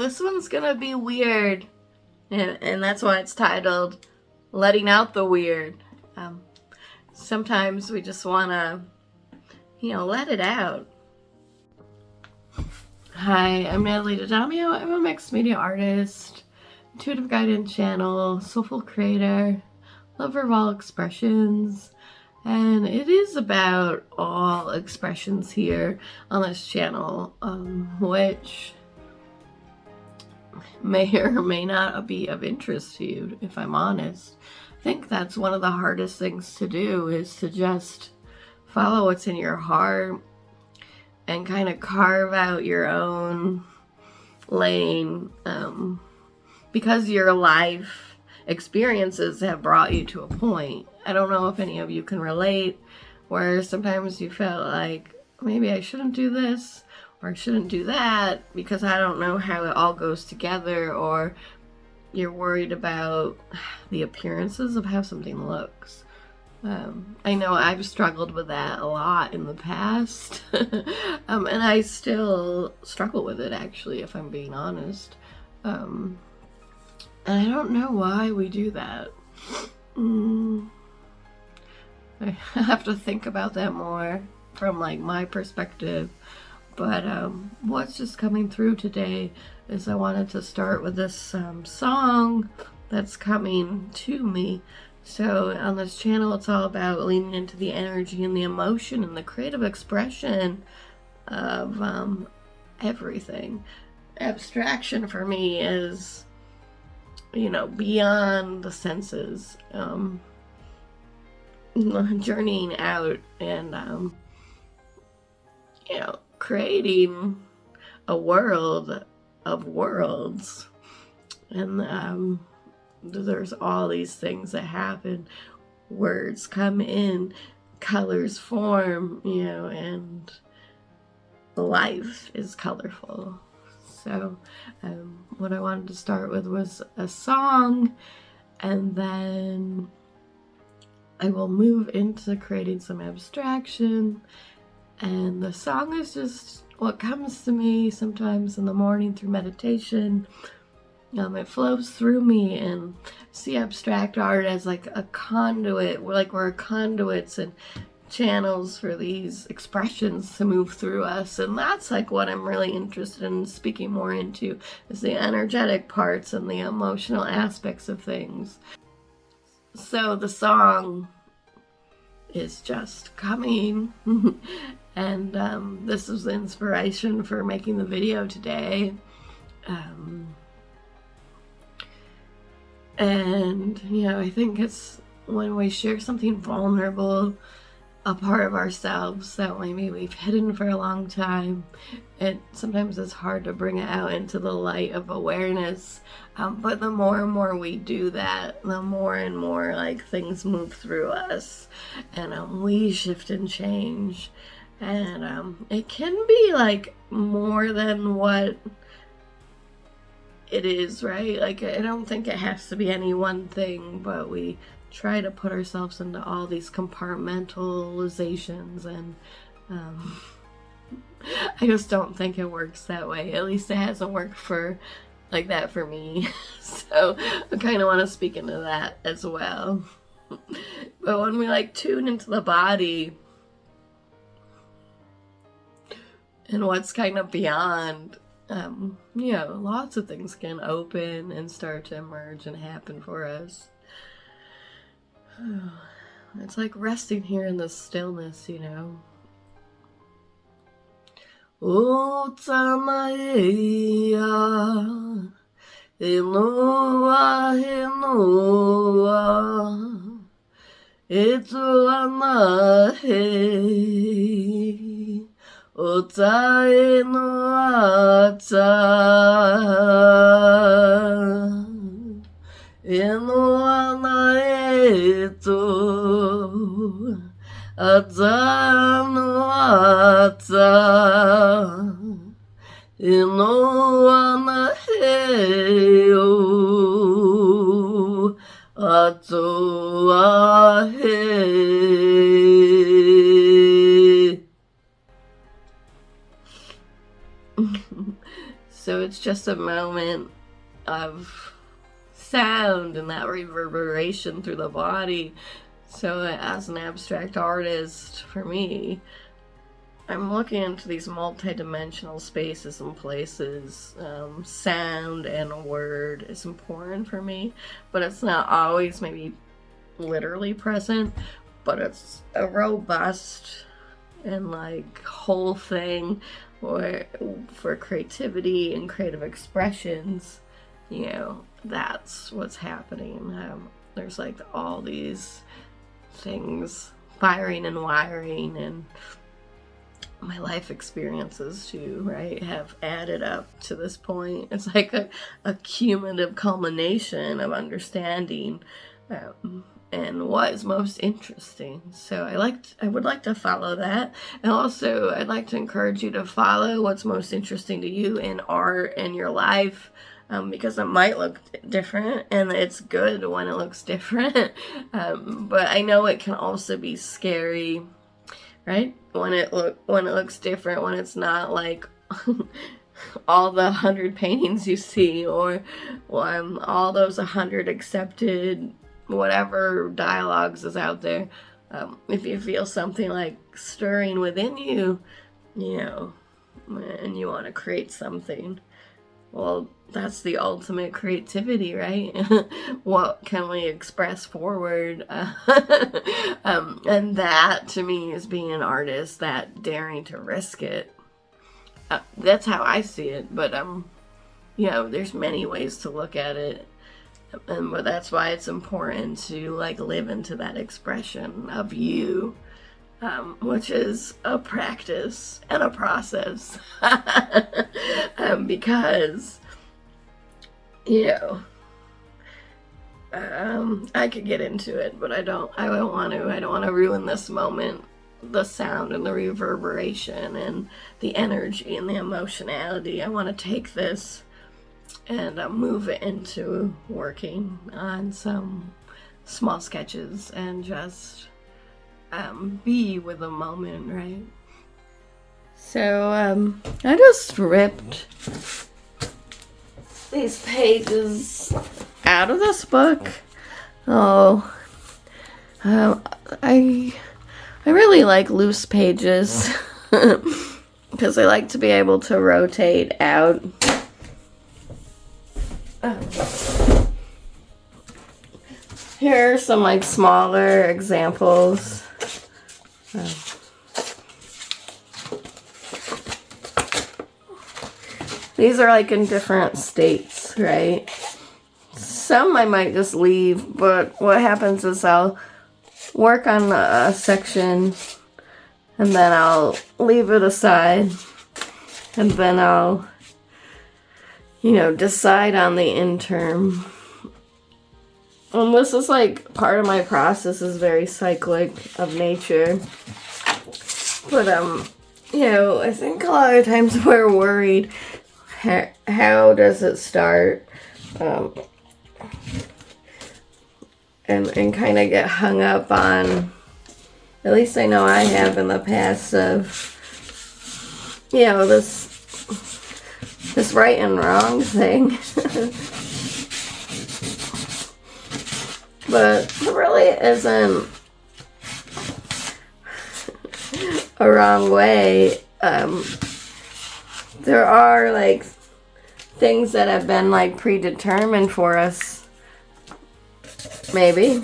this one's gonna be weird, and that's why it's titled Letting Out the Weird. Sometimes we just wanna, let it out. Hi, I'm Natalie Dadamio. I'm a mixed media artist, intuitive guidance channel, soulful creator, lover of all expressions, and it is about all expressions here on this channel, which may or may not be of interest to you, if I'm honest. I think that's one of the hardest things to do, is to just follow what's in your heart and kind of carve out your own lane, because your life experiences have brought you to a point. I don't know if any of you can relate, where sometimes you felt like, maybe I shouldn't do this, or I shouldn't do that, because I don't know how it all goes together, or you're worried about the appearances of how something looks. I know I've struggled with that a lot in the past, and I still struggle with it, actually, if I'm being honest. And I don't know why we do that. I have to think about that more from my perspective. But what's just coming through today is I wanted to start with this song that's coming to me. So on this channel, it's all about leaning into the energy and the emotion and the creative expression of everything. Abstraction for me is, beyond the senses, journeying out and, creating a world of worlds. And there's all these things that happen. Words come in, colors form, and life is colorful. So what I wanted to start with was a song, and then I will move into creating some abstraction. And the song is just what comes to me sometimes in the morning through meditation. It flows through me, and see abstract art as like a conduit. We're conduits and channels for these expressions to move through us. And that's what I'm really interested in speaking more into, is the energetic parts and the emotional aspects of things. So the song is just coming. And this was the inspiration for making the video today. And, I think it's when we share something vulnerable, a part of ourselves that maybe we've hidden for a long time, sometimes it's hard to bring it out into the light of awareness. But the more and more we do that, the more and more things move through us, and we shift and change. And it can be more than what it is, right? I don't think it has to be any one thing, but we try to put ourselves into all these compartmentalizations, and I just don't think it works that way. At least it hasn't worked like that for me. So I kind of want to speak into that as well. But when we tune into the body and what's kind of beyond, lots of things can open and start to emerge and happen for us. It's like resting here in the stillness, O Tamaea, Enoa, Enoa, Etuana, He, O Tae no Ata, Enoa Eto, Ata no Ata, Enoa Heo, Atoa He. So it's just a moment of sound and that reverberation through the body. So as an abstract artist, for me, I'm looking into these multi-dimensional spaces and places. Sound and a word is important for me, but it's not always maybe literally present, but it's a robust and like whole thing where for creativity and creative expressions, you know, that's what's happening. There's like all these things firing and wiring, and my life experiences too, right, have added up to this point. It's like a cumulative culmination of understanding and what is most interesting. So I would like to follow that, and also I'd like to encourage you to follow what's most interesting to you in art and your life, because it might look different, and it's good when it looks different. But I know it can also be scary, right? When it looks different, when it's not like all the 100 paintings you see, or all those 100 accepted whatever dialogues is out there. If you feel something like stirring within you, you know, and you want to create something, well, that's the ultimate creativity, right? What can we express forward? And that, to me, is being an artist, that daring to risk it. That's how I see it, but, you know, there's many ways to look at it. But that's why it's important to, like, live into that expression of you, which is a practice and a process. Because, you know, I could get into it, but I don't want to ruin this moment, the sound and the reverberation and the energy and the emotionality. I want to take this and move it into working on some small sketches and just be with the moment, right? So I just ripped these pages out of this book. I really like loose pages because I like to be able to rotate out. Here are some like smaller examples. These are like in different states, right? Some I might just leave, but what happens is I'll work on a section and then I'll leave it aside, and then I'll, you know, decide on the interim. And this is like part of my process is very cyclic of nature. But you know, I think a lot of times we're worried, how does it start? And kind of get hung up on, at least I know I have in the past, of, you know, this right and wrong thing. But there really isn't a wrong way. There are like things that have been like predetermined for us, maybe.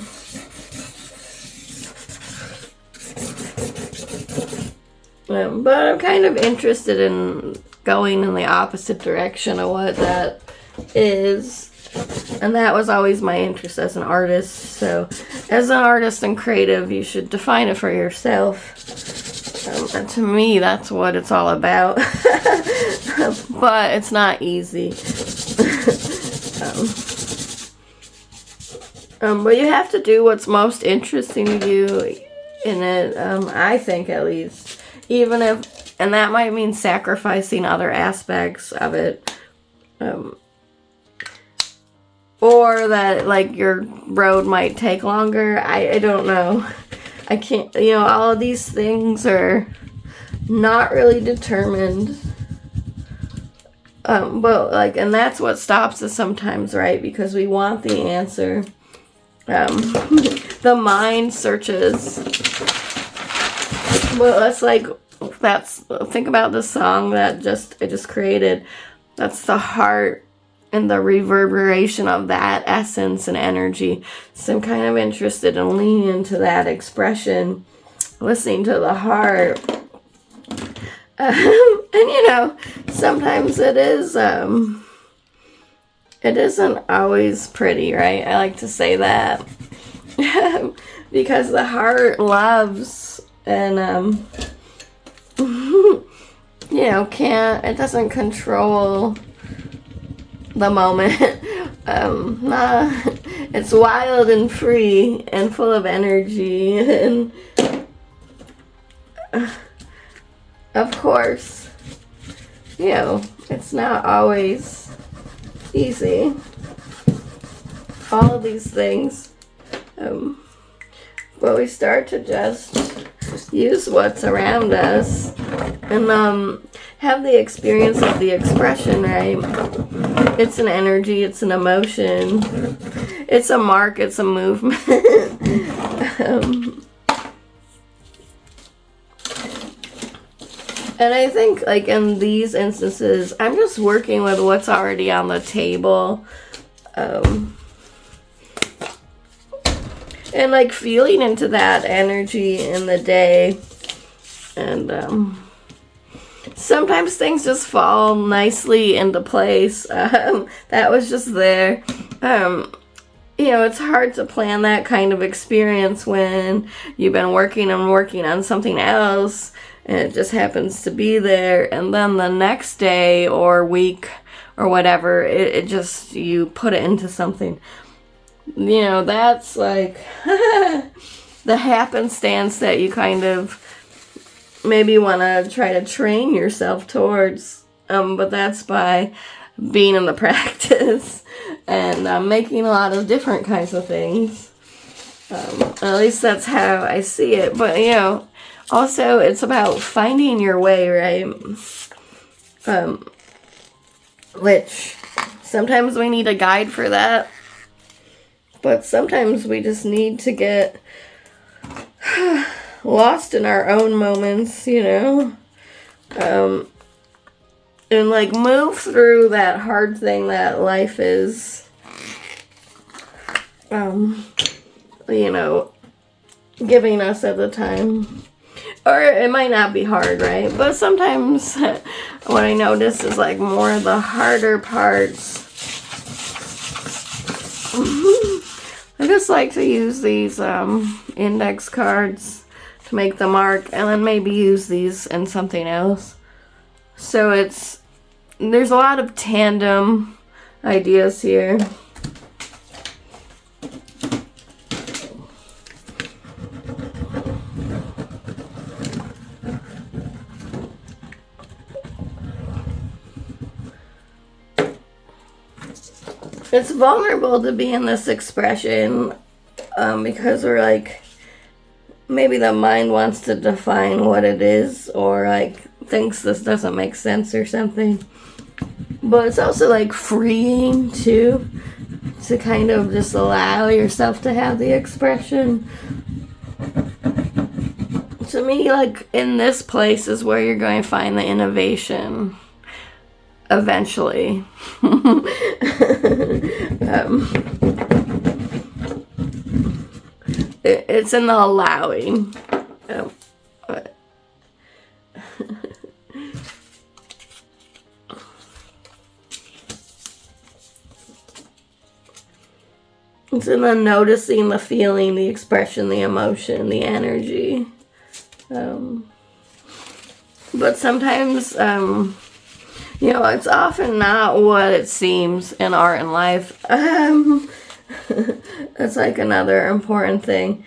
But I'm kind of interested in going in the opposite direction of what that is. And that was always my interest as an artist. So as an artist and creative, you should define it for yourself. And to me, that's what it's all about. But it's not easy. But you have to do what's most interesting to you in it, I think, at least. Even if, and that might mean sacrificing other aspects of it. Or that, like, your road might take longer. I don't know. I can't, you know, all of these things are not really determined But like, and that's what stops us sometimes, right? Because we want the answer. The mind searches. Well, that's like, think about the song that I just created. That's the heart and the reverberation of that essence and energy. So I'm kind of interested in leaning into that expression, listening to the heart. And you know, sometimes it isn't always pretty, right? I like to say that. Because the heart loves and you know, it doesn't control the moment. It's wild and free and full of energy, and of course, you know, it's not always easy. All of these things, but we start to just use what's around us and have the experience of the expression, right? It's an energy, it's an emotion, it's a mark, it's a movement. And I think, like, in these instances, I'm just working with what's already on the table. And, like, feeling into that energy in the day. And, sometimes things just fall nicely into place. That was just there. You know, it's hard to plan that kind of experience when you've been working on something else, and it just happens to be there, and then the next day or week or whatever, it just, you put it into something. You know, that's like the happenstance that you kind of maybe want to try to train yourself towards, but that's by being in the practice and making a lot of different kinds of things. At least that's how I see it. But, you know, also it's about finding your way, right? Which sometimes we need a guide for that, but sometimes we just need to get lost in our own moments, you know, and like move through that hard thing that life is, you know, giving us at the time. Or it might not be hard, right? But sometimes what I notice is like more of the harder parts. I just like to use these index cards to make the mark, and then maybe use these in something else. So there's a lot of tandem ideas here. It's vulnerable to be in this expression because we're like, maybe the mind wants to define what it is, or like thinks this doesn't make sense or something. But it's also like freeing too, to kind of just allow yourself to have the expression. To me, like, in this place is where you're going to find the innovation eventually. It's in the allowing. It's in the noticing, the feeling, the expression, the emotion, the energy. But sometimes, you know, it's often not what it seems in art and life. That's like another important thing.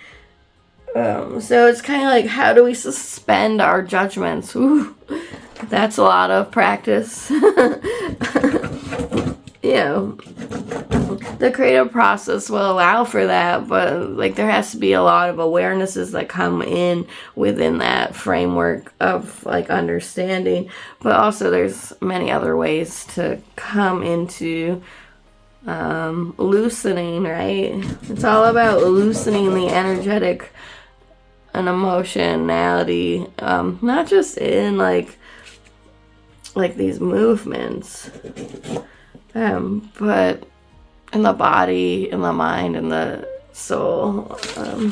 So it's kind of like, how do we suspend our judgments? Ooh, that's a lot of practice. You know, the creative process will allow for that, but like there has to be a lot of awarenesses that come in within that framework of like understanding. But also there's many other ways to come into loosening, right? It's all about loosening the energetic and emotionality, not just in like these movements, but in the body, in the mind, in the soul, and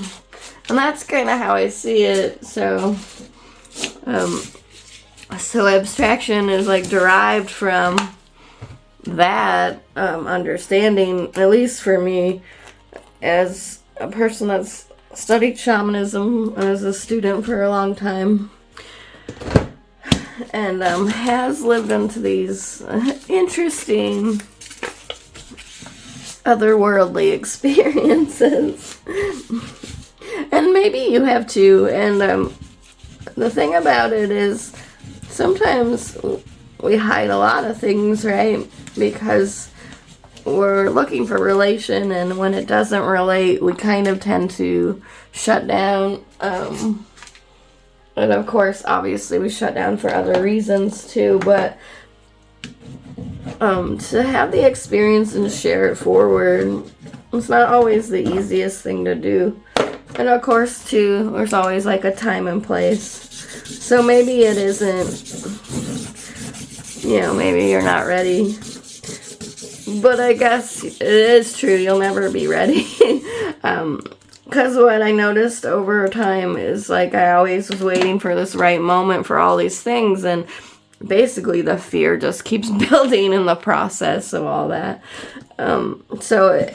that's kind of how I see it. So abstraction is like derived from that understanding, at least for me, as a person that's studied shamanism as a student for a long time, and has lived into these interesting otherworldly experiences. And maybe you have too. And the thing about it is sometimes we hide a lot of things, right? Because we're looking for relation, and when it doesn't relate, we kind of tend to shut down. And of course, obviously, we shut down for other reasons too, but to have the experience and share it forward, it's not always the easiest thing to do. And of course, too, there's always like a time and place. So maybe it isn't, maybe you're not ready. But I guess it is true, you'll never be ready. Because what I noticed over time is like I always was waiting for this right moment for all these things, and basically the fear just keeps building in the process of all that. So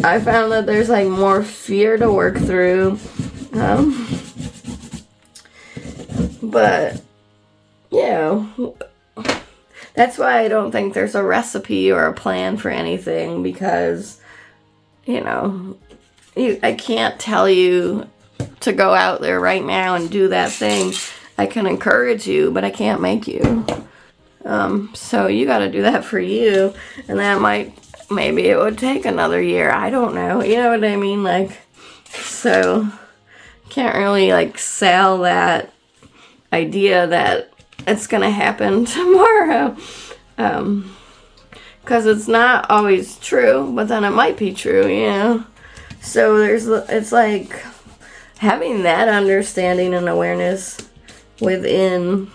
I found that there's like more fear to work through. But, that's why I don't think there's a recipe or a plan for anything, because, I can't tell you to go out there right now and do that thing. I can encourage you, but I can't make you. So you got to do that for you. And that maybe it would take another year. I don't know. You know what I mean? Like, so can't really like sell that idea that it's going to happen tomorrow. Because it's not always true, but then it might be true, So it's like having that understanding and awareness within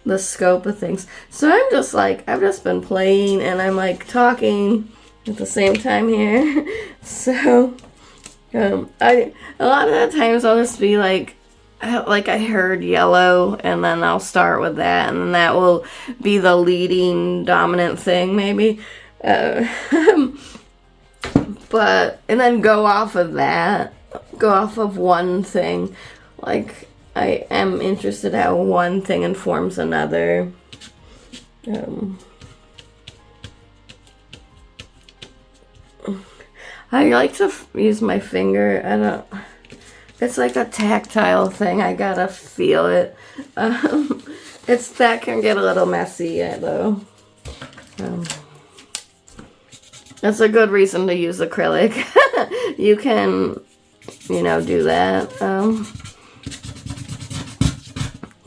the scope of things. So I'm just like, I've just been playing and I'm like talking at the same time here. So a lot of the times I'll just be like I heard yellow, and then I'll start with that, and then that will be the leading dominant thing maybe. But and then go off of that, go off of one thing. Like I am interested how one thing informs another. I like to use my finger. It's like a tactile thing. I gotta feel it. That can get a little messy, though. That's a good reason to use acrylic. You can, do that.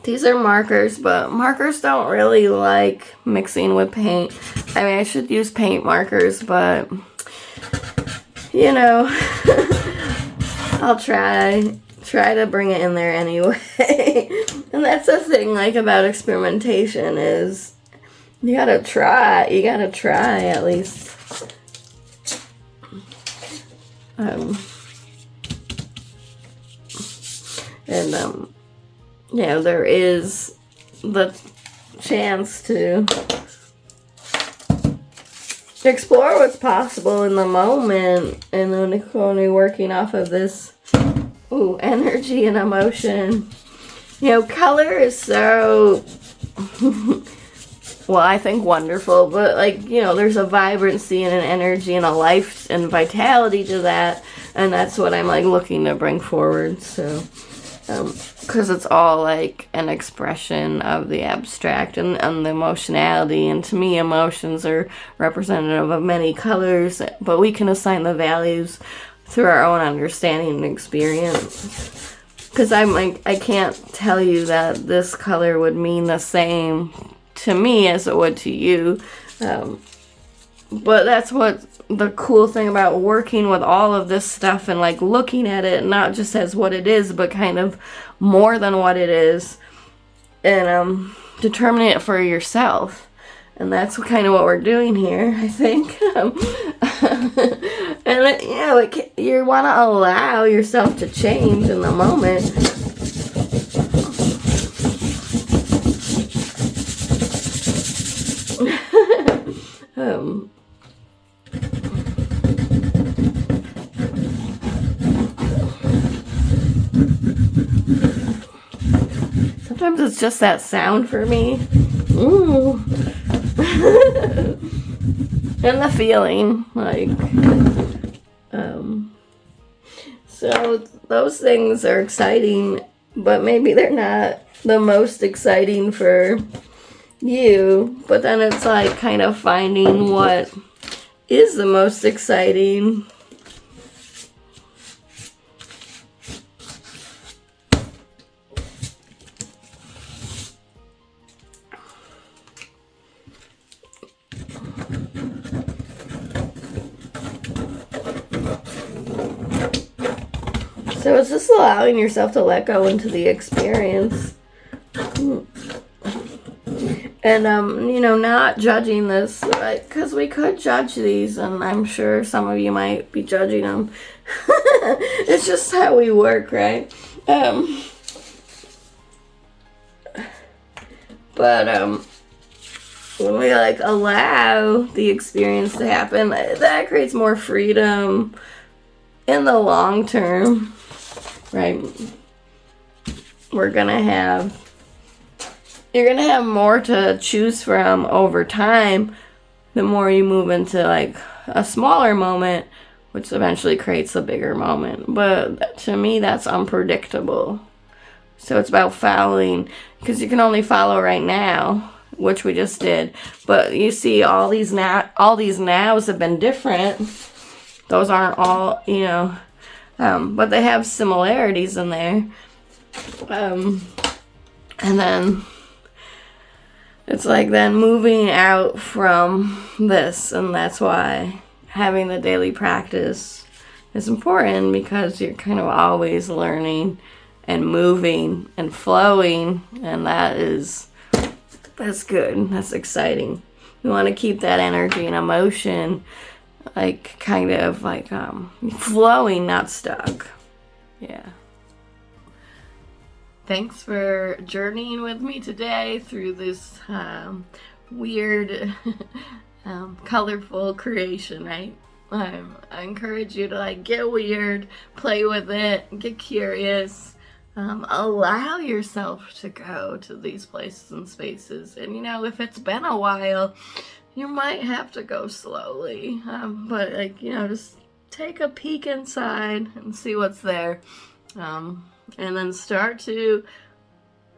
These are markers, but markers don't really like mixing with paint. I mean, I should use paint markers, but, I'll try to bring it in there anyway. And that's the thing, like, about experimentation is you gotta try at least. There is the chance to explore what's possible in the moment, and then only working off of this energy and emotion. Color is so well, I think wonderful, but there's a vibrancy and an energy and a life and vitality to that, and that's what I'm looking to bring forward. So because it's all like an expression of the abstract and the emotionality. And to me, emotions are representative of many colors, but we can assign the values through our own understanding and experience. Because I'm like, I can't tell you that this color would mean the same to me as it would to you. But that's what the cool thing about working with all of this stuff and like looking at it not just as what it is, but kind of more than what it is, and determining it for yourself. And that's kind of what we're doing here, I think. And you know, like, you want to allow yourself to change in the moment. Sometimes it's just that sound for me. Ooh. And the feeling, like, so those things are exciting, but maybe they're not the most exciting for you. But then it's like kind of finding what is the most exciting. So it's just allowing yourself to let go into the experience. And, you know, not judging this, right? Because we could judge these, and I'm sure some of you might be judging them. It's just how we work, right? But when we, like, allow the experience to happen, that creates more freedom in the long term, right? You're gonna have more to choose from over time the more you move into like a smaller moment, which eventually creates a bigger moment. But to me, that's unpredictable. So it's about following, because you can only follow right now, which we just did. But you see, all these nows have been different. Those aren't all, you know, but they have similarities in there. And then it's like then moving out from this, and that's why having the daily practice is important, because you're kind of always learning and moving and flowing, and that's good. That's exciting. You want to keep that energy and emotion like kind of like flowing, not stuck. Yeah. Thanks for journeying with me today through this weird, colorful creation, right? I encourage you to like get weird, play with it, get curious, allow yourself to go to these places and spaces. And you know, if it's been a while, you might have to go slowly, but like, you know, just take a peek inside and see what's there. And then start to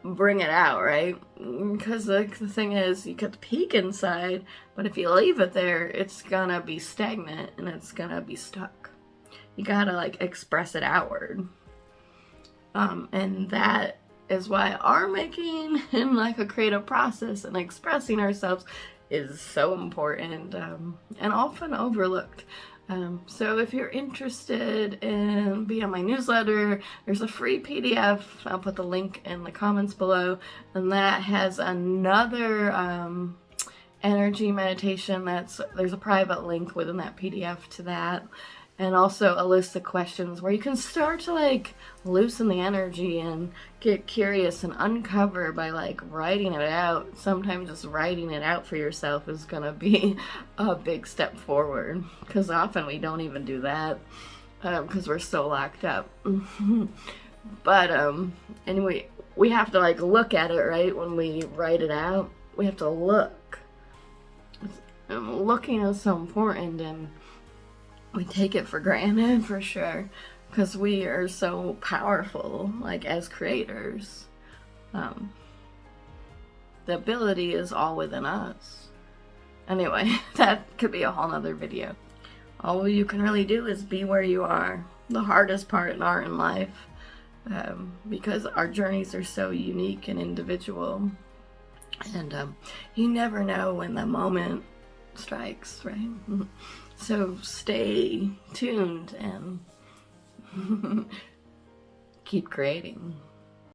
bring it out, right? Because the thing is, you could peek inside, but if you leave it there, it's gonna be stagnant and it's gonna be stuck. You gotta like express it outward. And that is why art making and like a creative process and expressing ourselves is so important, and often overlooked. So if you're interested in being on my newsletter, there's a free PDF. I'll put the link in the comments below, and that has another energy meditation. There's a private link within that PDF to that, and also a list of questions where you can start to like loosen the energy and get curious and uncover by like writing it out. Sometimes just writing it out for yourself is gonna be a big step forward, because often we don't even do that because we're so locked up. But anyway, we have to like look at it, right? When we write it out, we have to look. Looking is so important, and we take it for granted, for sure. because we are so powerful, like as creators. The ability is all within us. Anyway, that could be a whole nother video. All you can really do is be where you are. The hardest part in art and life, because our journeys are so unique and individual, and you never know when the moment strikes, right? So stay tuned and keep creating.